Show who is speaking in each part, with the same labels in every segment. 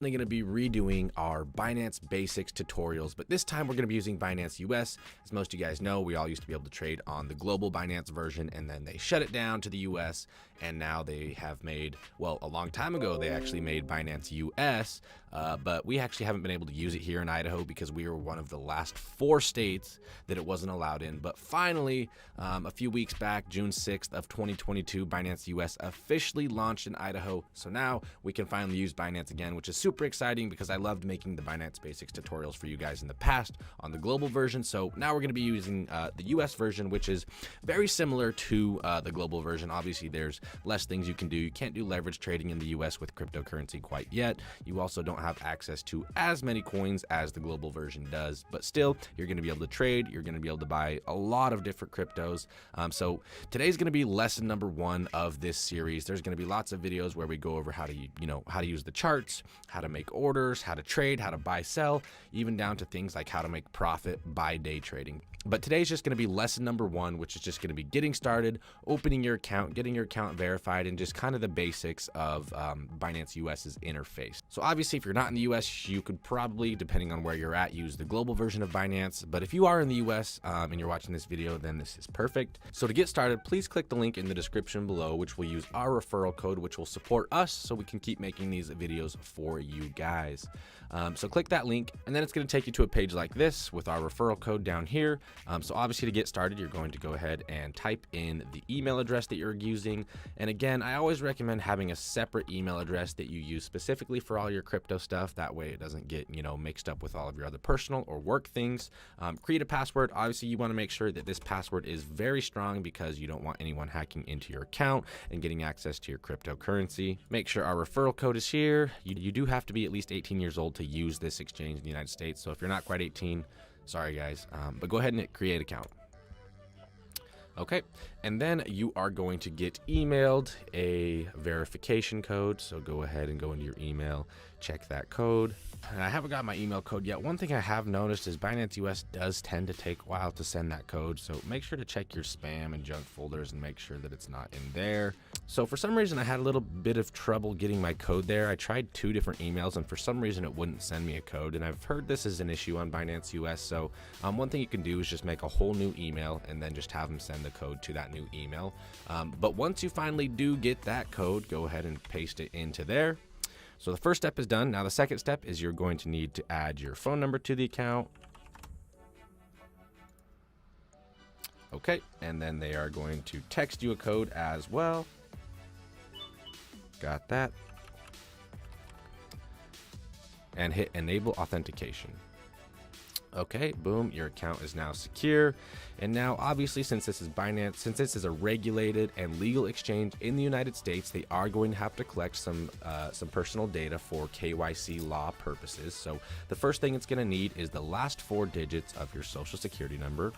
Speaker 1: Going to be redoing our Binance Basics tutorials, but this time we're going to be using Binance US. As most of you guys know, we all used to be able to trade on the global Binance version, and then they shut it down to the US, and now they have made, well, a long time ago they actually made Binance US, but we actually haven't been able to use it here in Idaho because we were one of the last 4 states that it wasn't allowed in. But finally, a few weeks back, June 6th of 2022, Binance US officially launched in Idaho, so now we can finally use Binance again, which is super exciting because I loved making the Binance Basics tutorials for you guys in the past on the global version. So now we're going to be using the US version, which is very similar to the global version. Obviously, there's less things you can do. You can't do leverage trading in the US with cryptocurrency quite yet. You also don't have access to as many coins as the global version does, but still, you're going to be able to trade. You're going to be able to buy a lot of different cryptos. So today's going to be lesson number 1 of this series. There's going to be lots of videos where we go over how to, how to use the charts, how to make orders, how to trade, how to buy, sell, even down to things like how to make profit by day trading. But today's just going to be lesson number 1, which is just going to be getting started, opening your account, getting your account verified, and just kind of the basics of Binance US's interface. So obviously, if you're not in the US, you could probably, depending on where you're at, use the global version of Binance. But if you are in the US and you're watching this video, then this is perfect. So to get started, please click the link in the description below, which will use our referral code, which will support us so we can keep making these videos for you guys. So click that link, and then it's going to take you to a page like this with our referral code down here. So obviously, to get started, you're going to go ahead and type in the email address that you're using. And again, I always recommend having a separate email address that you use specifically for all your crypto stuff. That way it doesn't get, mixed up with all of your other personal or work things. Create a password. Obviously, you want to make sure that this password is very strong because you don't want anyone hacking into your account and getting access to your cryptocurrency. Make sure our referral code is here. You do have to be at least 18 years old to use this exchange in the United States. So if you're not quite 18, sorry guys, but go ahead and hit create account. Okay, and then you are going to get emailed a verification code. So go ahead and go into your email, check that code. And I haven't got my email code yet. One thing I have noticed is Binance US does tend to take a while to send that code. So make sure to check your spam and junk folders and make sure that it's not in there. So for some reason, I had a little bit of trouble getting my code there. I tried 2 different emails and for some reason it wouldn't send me a code. And I've heard this is an issue on Binance US. So one thing you can do is just make a whole new email and then just have them send the code to that new email. But once you finally do get that code, go ahead and paste it into there. So the first step is done. Now the second step is you're going to need to add your phone number to the account. Okay, and then they are going to text you a code as well. Got that. And hit enable authentication. Okay, boom, your account is now secure. And now obviously, since this is Binance, since this is a regulated and legal exchange in the United States, they are going to have to collect some personal data for KYC law purposes. So the first thing it's going to need is the last 4 digits of your social security number.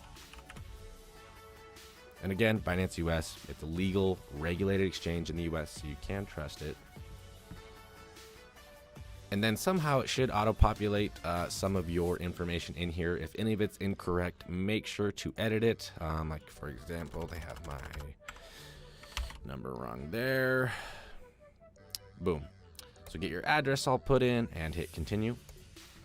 Speaker 1: And again, Binance US, it's a legal regulated exchange in the US, so you can trust it. And then somehow it should auto-populate some of your information in here. If any of it's incorrect, make sure to edit it. Like for example, they have my number wrong there. Boom. So get your address all put in and hit continue.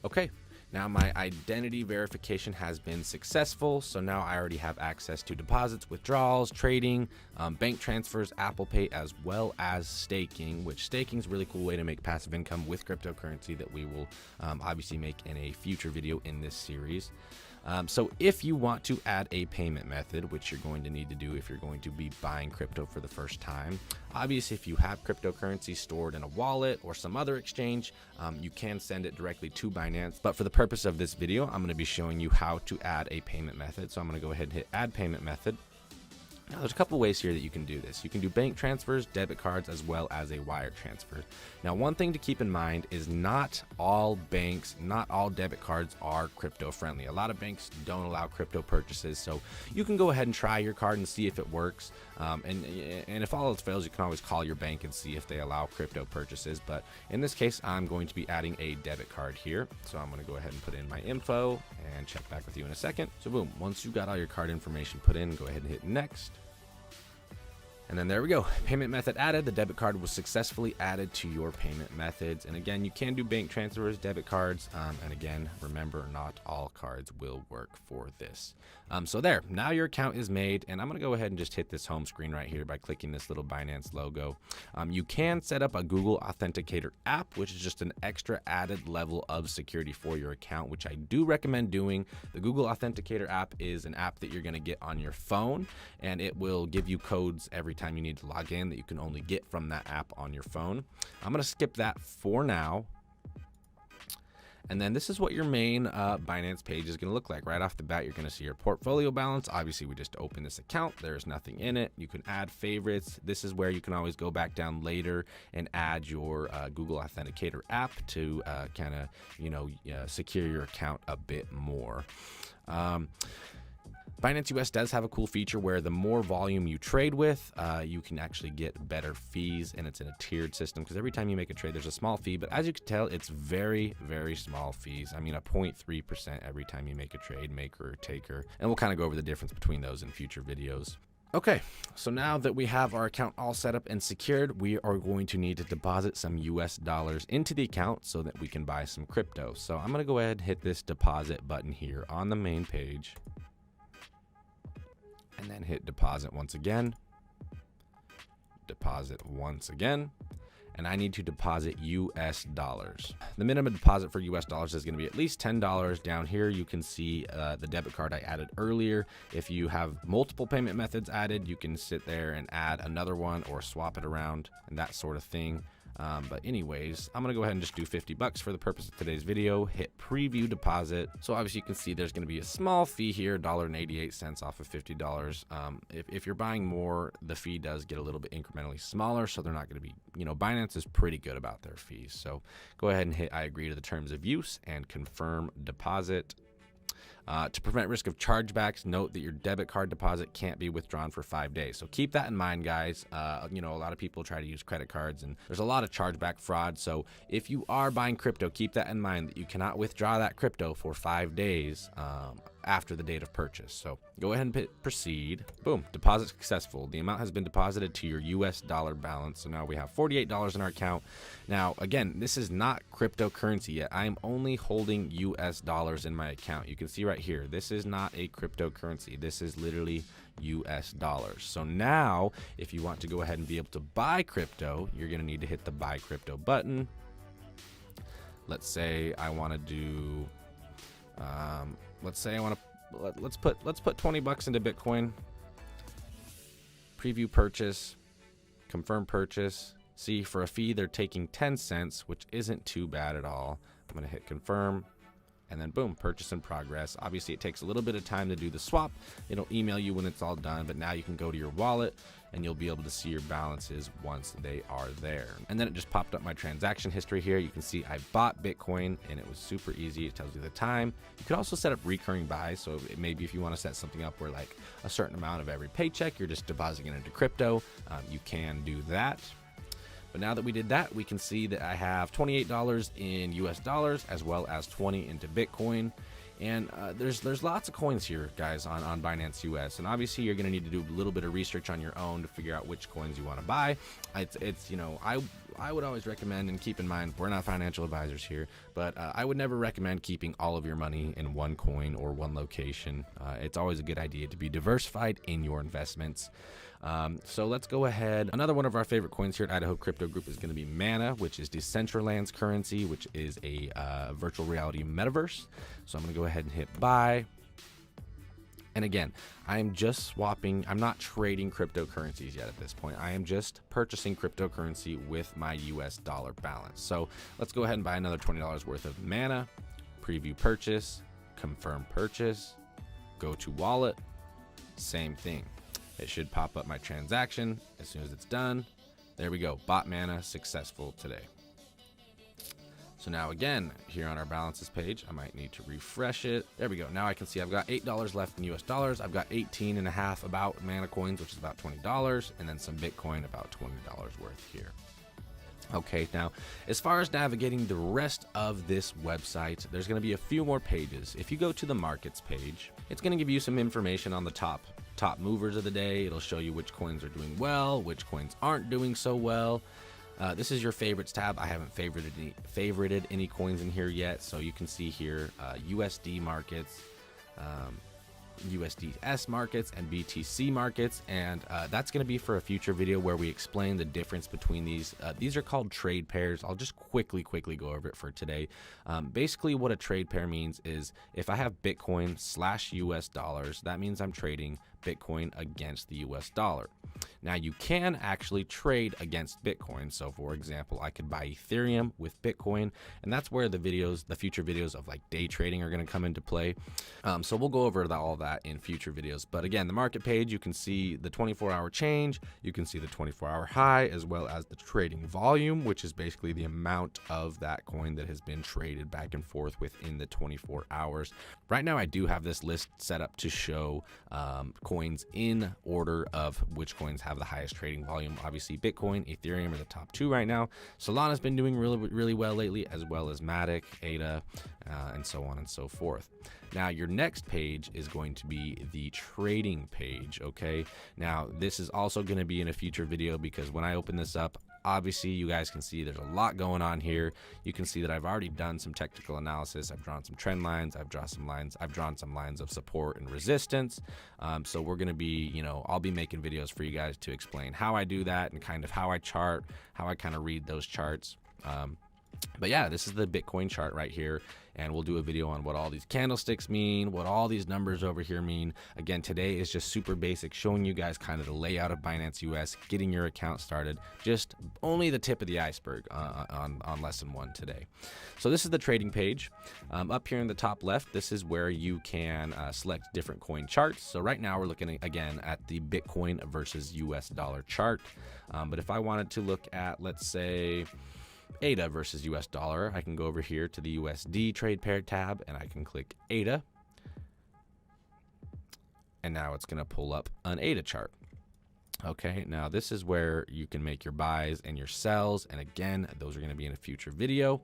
Speaker 1: Okay. Now my identity verification has been successful, so now I already have access to deposits, withdrawals, trading, bank transfers, Apple Pay, as well as staking, which staking is a really cool way to make passive income with cryptocurrency that we will obviously make in a future video in this series. So if you want to add a payment method, which you're going to need to do if you're going to be buying crypto for the first time, obviously if you have cryptocurrency stored in a wallet or some other exchange, you can send it directly to Binance. But for the purpose of this video, I'm going to be showing you how to add a payment method. So I'm going to go ahead and hit add payment method. Now, there's a couple ways here that you can do this. You can do bank transfers, debit cards, as well as a wire transfer. Now, one thing to keep in mind is not all banks, not all debit cards are crypto friendly. A lot of banks don't allow crypto purchases, so you can go ahead and try your card and see if it works. And if all else fails, you can always call your bank and see if they allow crypto purchases. But in this case, I'm going to be adding a debit card here. So I'm going to go ahead and put in my info and check back with you in a second. So boom, once you've got all your card information put in, go ahead and hit next. And then there we go. Payment method added. The debit card was successfully added to your payment methods. And again, you can do bank transfers, debit cards. And again, remember, not all cards will work for this. So there, now your account is made. And I'm going to go ahead and just hit this home screen right here by clicking this little Binance logo. You can set up a Google Authenticator app, which is just an extra added level of security for your account, which I do recommend doing. The Google Authenticator app is an app that you're going to get on your phone, and it will give you codes every time you need to log in that you can only get from that app on your phone. I'm going to skip that for now. And then this is what your main Binance page is going to look like. Right off the bat, you're going to see your portfolio balance. Obviously, we just opened this account. There's nothing in it. You can add favorites. This is where you can always go back down later and add your Google Authenticator app to kind of, secure your account a bit more. Binance US does have a cool feature where the more volume you trade with, you can actually get better fees, and it's in a tiered system because every time you make a trade, there's a small fee, but as you can tell, it's very, very small fees. I mean, a 0.3% every time you make a trade, maker or taker, and we'll kind of go over the difference between those in future videos. Okay, so now that we have our account all set up and secured, we are going to need to deposit some US dollars into the account so that we can buy some crypto. So I'm going to go ahead and hit this deposit button here on the main page. And then hit deposit once again, and I need to deposit US dollars. The minimum deposit for US dollars is going to be at least $10. Down here you can see the debit card I added earlier. If you have multiple payment methods added, you can sit there and add another one or swap it around and that sort of thing. But anyways, I'm going to go ahead and just do $50 for the purpose of today's video. Hit preview deposit. So obviously you can see there's going to be a small fee here, $1.88 off of $50. If you're buying more, the fee does get a little bit incrementally smaller. So they're not going to be, Binance is pretty good about their fees. So go ahead and hit I agree to the terms of use and confirm deposit. To prevent risk of chargebacks, note that your debit card deposit can't be withdrawn for 5 days. So keep that in mind, guys. A lot of people try to use credit cards, and there's a lot of chargeback fraud. So if you are buying crypto, keep that in mind that you cannot withdraw that crypto for 5 days after the date of purchase. So go ahead and hit proceed. Boom, deposit successful. The amount has been deposited to your US dollar balance. So now we have $48 in our account. Now, again, this is not cryptocurrency yet. I am only holding US dollars in my account. You can see right here, this is not a cryptocurrency. This is literally US dollars. So now, if you want to go ahead and be able to buy crypto, you're going to need to hit the buy crypto button. Let's say I want to do, let's put 20 bucks into Bitcoin. Preview purchase, confirm purchase. See, for a fee, they're taking 10 cents, which isn't too bad at all. I'm going to hit confirm. And then boom, purchase in progress. Obviously, it takes a little bit of time to do the swap. It'll email you when it's all done, but now you can go to your wallet and you'll be able to see your balances once they are there. And then it just popped up my transaction history here. You can see I bought Bitcoin and it was super easy. It tells you the time. You could also set up recurring buys. So maybe if you want to set something up where like a certain amount of every paycheck, you're just depositing it into crypto, you can do that. But now that we did that, we can see that I have $28 in US dollars as well as 20 into Bitcoin. And there's lots of coins here, guys, on Binance US. And obviously, you're going to need to do a little bit of research on your own to figure out which coins you want to buy. I would always recommend, and keep in mind, we're not financial advisors here, but I would never recommend keeping all of your money in one coin or one location. It's always a good idea to be diversified in your investments. So let's go ahead. Another one of our favorite coins here at Idaho Crypto Group is going to be Mana, which is Decentraland's currency, which is a virtual reality metaverse. So I'm going to go ahead and hit buy. And again, I'm just swapping. I'm not trading cryptocurrencies yet at this point. I am just purchasing cryptocurrency with my US dollar balance. So let's go ahead and buy another $20 worth of Mana, preview purchase, confirm purchase, go to wallet, same thing. It should pop up my transaction as soon as it's done. There we go. Bought Mana successful today. So now again, here on our balances page, I might need to refresh it. There we go. Now I can see I've got $8 left in US dollars. I've got 18.5 about Mana coins, which is about $20, and then some Bitcoin, about $20 worth here. Okay, now as far as navigating the rest of this website, there's going to be a few more pages. If you go to the markets page, it's going to give you some information on the top top movers of the day. It'll show you which coins are doing well, which coins aren't doing so well. This is your favorites tab. I haven't favorited any coins in here yet, so you can see here USD markets, USDS markets, and BTC markets, and that's going to be for a future video where we explain the difference between these. These are called trade pairs. I'll just quickly go over it for today. Basically what a trade pair means is if I have Bitcoin / US dollars, that means I'm trading Bitcoin against the US dollar. Now you can actually trade against Bitcoin. So for example, I could buy Ethereum with Bitcoin, and that's where the future videos of like day trading are going to come into play. So we'll go over all that in future videos. But again, the market page, you can see the 24-hour change, you can see the 24-hour high, as well as the trading volume, which is basically the amount of that coin that has been traded back and forth within the 24 hours. Right now, I do have this list set up to show coins in order of which coins have the highest trading volume. Obviously, Bitcoin, Ethereum are the top two right now. Solana's been doing really well lately, as well as Matic, ADA, and so on and so forth. Now, your next page is going to be the trading page, okay? Now, this is also going to be in a future video because when I open this up, obviously you guys can see there's a lot going on here. You can see that I've already done some technical analysis. I've drawn some trend lines. I've drawn some lines of support and resistance. So we're going to be, I'll be making videos for you guys to explain how I do that and kind of how I chart, how I kind of read those charts. But yeah, this is the Bitcoin chart right here, and we'll do a video on what all these candlesticks mean, what all these numbers over here mean. Again, today is just super basic, showing you guys kind of the layout of Binance US, getting your account started, just only the tip of the iceberg on lesson 1 today. So this is the trading page. Up here in the top left, this is where you can select different coin charts. So right now we're looking again at the Bitcoin versus US dollar chart. But if I wanted to look at, let's say, ADA versus US dollar, I can go over here to the USD trade pair tab and I can click ADA, and now it's going to pull up an ADA chart. Okay, now this is where you can make your buys and your sells, and again, those are going to be in a future video.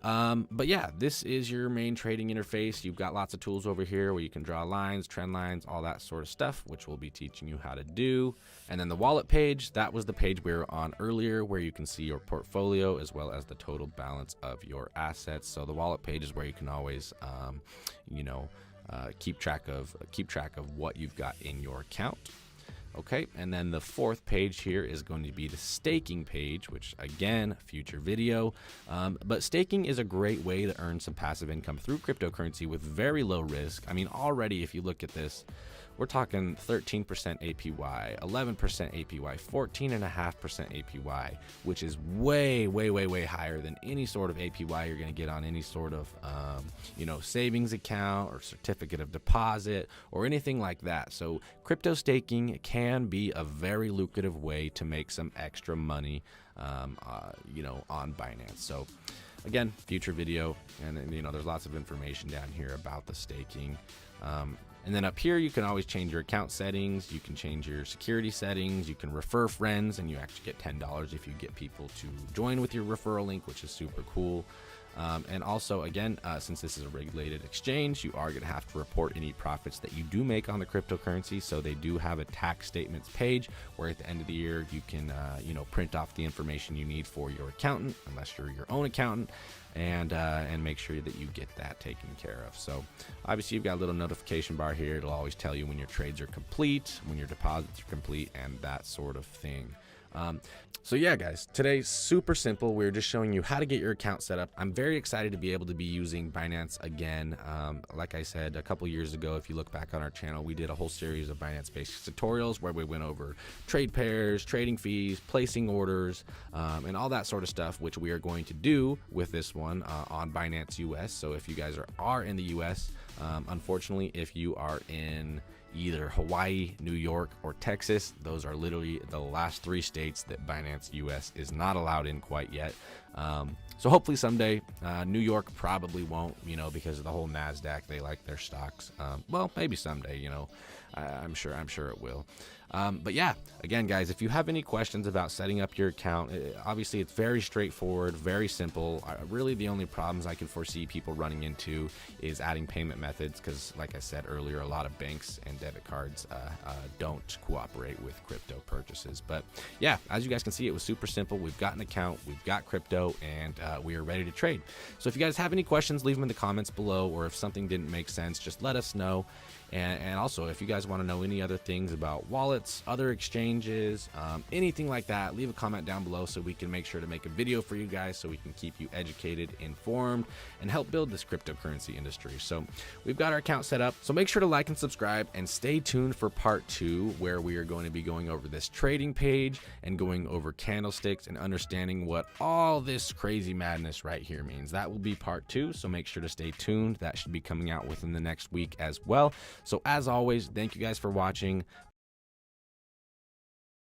Speaker 1: But yeah, this is your main trading interface. You've got lots of tools over here where you can draw lines, trend lines, all that sort of stuff, which we'll be teaching you how to do. And then the wallet page, that was the page we were on earlier, where you can see your portfolio as well as the total balance of your assets. So the wallet page is where you can always, keep track of what you've got in your account. Okay, and then the fourth page here is going to be the staking page, which again, future video. But staking is a great way to earn some passive income through cryptocurrency with very low risk. I mean, already if you look at this, we're talking 13% APY, 11% APY, 14.5% APY, which is way higher than any sort of APY you're going to get on any sort of, savings account or certificate of deposit or anything like that. So crypto staking can be a very lucrative way to make some extra money, on Binance. So again, future video, and there's lots of information down here about the staking. And then up here, you can always change your account settings. You can change your security settings. You can refer friends, and you actually get $10 if you get people to join with your referral link, which is super cool. And also, again, since this is a regulated exchange, you are going to have to report any profits that you do make on the cryptocurrency. So they do have a tax statements page where at the end of the year, you can, print off the information you need for your accountant, unless you're your own accountant, and make sure that you get that taken care of. So obviously you've got a little notification bar here. It'll always tell you when your trades are complete, when your deposits are complete, and that sort of thing. So yeah, guys, today's super simple. We're just showing you how to get your account set up. I'm very excited to be able to be using Binance again. Like I said, a couple years ago, if you look back on our channel, we did a whole series of Binance Basics tutorials where we went over trade pairs, trading fees, placing orders, and all that sort of stuff, which we are going to do with this one on Binance US. So if you guys are in the US, unfortunately, if you are in either Hawaii, New York, or Texas, those are literally the last 3 states that Binance US is not allowed in quite yet. So hopefully someday, New York probably won't, because of the whole NASDAQ, they like their stocks. Well, maybe someday, I'm sure it will. But yeah, again, guys, if you have any questions about setting up your account, obviously it's very straightforward, very simple. Really, the only problems I can foresee people running into is adding payment methods, because like I said earlier, a lot of banks and debit cards don't cooperate with crypto purchases. But yeah, as you guys can see, it was super simple. We've got an account, we've got crypto, and we are ready to trade. So if you guys have any questions, leave them in the comments below, or if something didn't make sense, just let us know. And also, if you guys want to know any other things about wallets, other exchanges, anything like that, leave a comment down below so we can make sure to make a video for you guys, so we can keep you educated, informed, and help build this cryptocurrency industry. So we've got our account set up. So make sure to like and subscribe, and stay tuned for part 2, where we are going to be going over this trading page and going over candlesticks and understanding what all this crazy madness right here means. That will be part 2. So make sure to stay tuned. That should be coming out within the next week as well. So as always, thank you guys for watching.